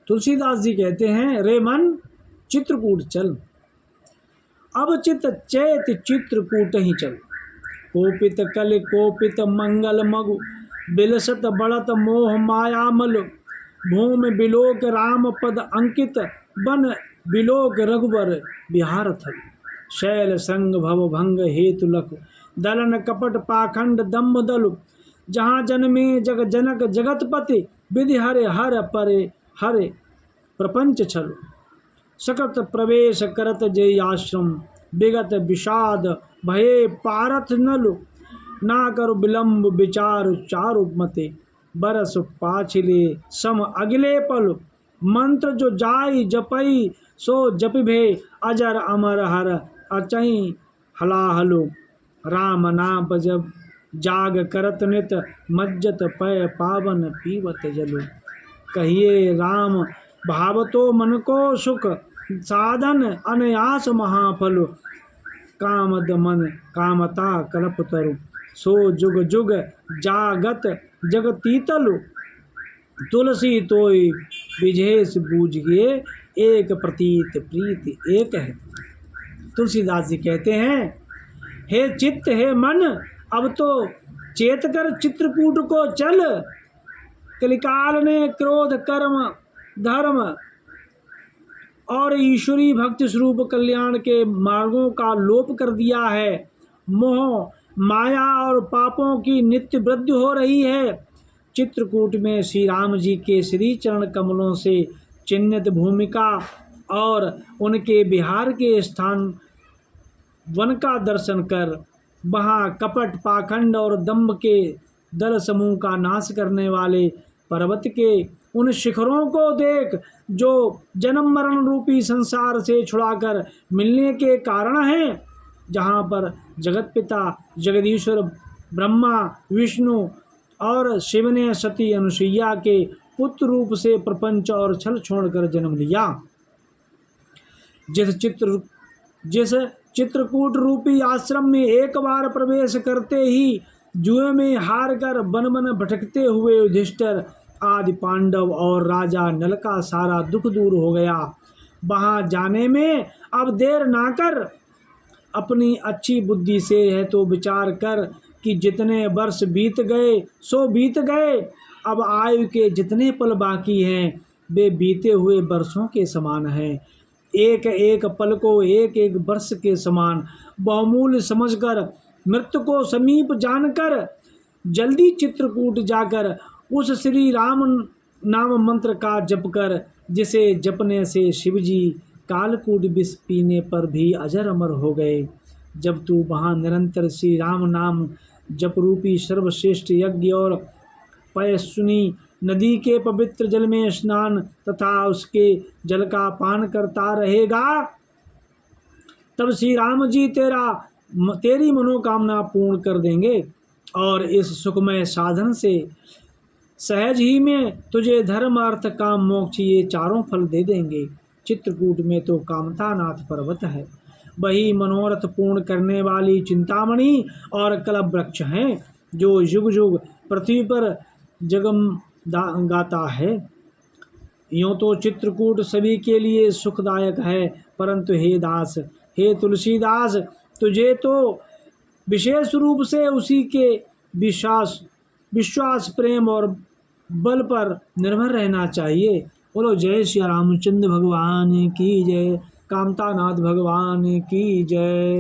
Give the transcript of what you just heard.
तुलसीदास जी कहते हैं, रे मन चित्रकूट चल, अब चित चैत चित्रकूट ही चल। कोपित कल कोपित मंगल मगु, बिलसत बढ़त मोह मायामल। भूमि बिलोक राम पद अंकित, बन बिलोक रघुबर बिहार थल। शैल संग भव भंग हेतु लख, दलन कपट पाखंड दम्भ दलु। जहाँ जन्मे जग जनक जगतपति, विधि हरे हर परे हरे प्रपंच छल। सकत प्रवेश करत जय आश्रम, विगत विषाद भये पारथ नलु। ना कर विलंब विचार चारु मते, बरस पाछिले सम अगले पल। मंत्र जो जाय जपई सो जपिभे, अजर अमर हर अचई हलाहलो। राम नाम जब जाग करत नित, मज्जत पय पावन पीवत जलो। कहिए राम भावतो मन को सुख, साधन अनयास महाफल। कामद मन कामता कल्प तरु, सो जुग जुग जागत जगतीतलु। तुलसी तोय विजेष बूझिए, एक प्रतीत प्रीति एक है। तुलसीदास जी कहते हैं, हे चित्त हे मन, अब तो चेत कर चित्रकूट को चल। कलिकाल ने क्रोध कर्म धर्म और ईश्वरी भक्ति स्वरूप कल्याण के मार्गों का लोप कर दिया है। मोह माया और पापों की नित्य वृद्धि हो रही है। चित्रकूट में श्री राम जी के श्री चरण कमलों से चिन्हित भूमिका और उनके बिहार के स्थान वन का दर्शन कर, वहाँ कपट पाखंड और दंभ के दल समूह का नाश करने वाले पर्वत के उन शिखरों को देख, जो जन्म मरण रूपी संसार से छुड़ाकर मिलने के कारण हैं। जहाँ पर जगत पिता जगदीश्वर ब्रह्मा विष्णु और शिव ने सती अनुसुईया के पुत्र रूप से प्रपंच और छल छोड़कर जन्म लिया। जिस चित्रकूट रूपी आश्रम में एक बार प्रवेश करते ही जुए में हार कर वन वन भटकते हुए युधिष्ठिर आदि पांडव और राजा नल का सारा दुख दूर हो गया। वहाँ जाने में अब देर ना कर। अपनी अच्छी बुद्धि से है तो विचार कर कि जितने वर्ष बीत गए सो बीत गए। अब आयु के जितने पल बाकी हैं वे बीते हुए वर्षों के समान हैं। एक एक पल को एक एक वर्ष के समान बहुमूल्य समझकर, मृत्यु को समीप जानकर जल्दी चित्रकूट जाकर उस श्री राम नाम मंत्र का जप कर, जिसे जपने से शिवजी कालकूट विष पीने पर भी अजर अमर हो गए। जब तू वहाँ निरंतर श्री राम नाम जप रूपी सर्वश्रेष्ठ यज्ञ और पयस्विनी नदी के पवित्र जल में स्नान तथा उसके जल का पान करता रहेगा, तब श्री राम जी तेरी मनोकामना पूर्ण कर देंगे और इस सुखमय साधन से सहज ही में तुझे धर्म अर्थ काम मोक्ष ये चारों फल दे देंगे। चित्रकूट में तो कामतानाथ पर्वत है, वही मनोरथ पूर्ण करने वाली चिंतामणि और कलप वृक्ष हैं, जो युग युग पृथ्वी पर जगम गाता है। यूँ तो चित्रकूट सभी के लिए सुखदायक है, परंतु हे दास, हे तुलसीदास, तुझे तो विशेष रूप से उसी के विश्वास प्रेम और बल पर निर्भर रहना चाहिए। बोलो जय श्री रामचंद्र भगवान की जय, कामतानाथ भगवान की जय।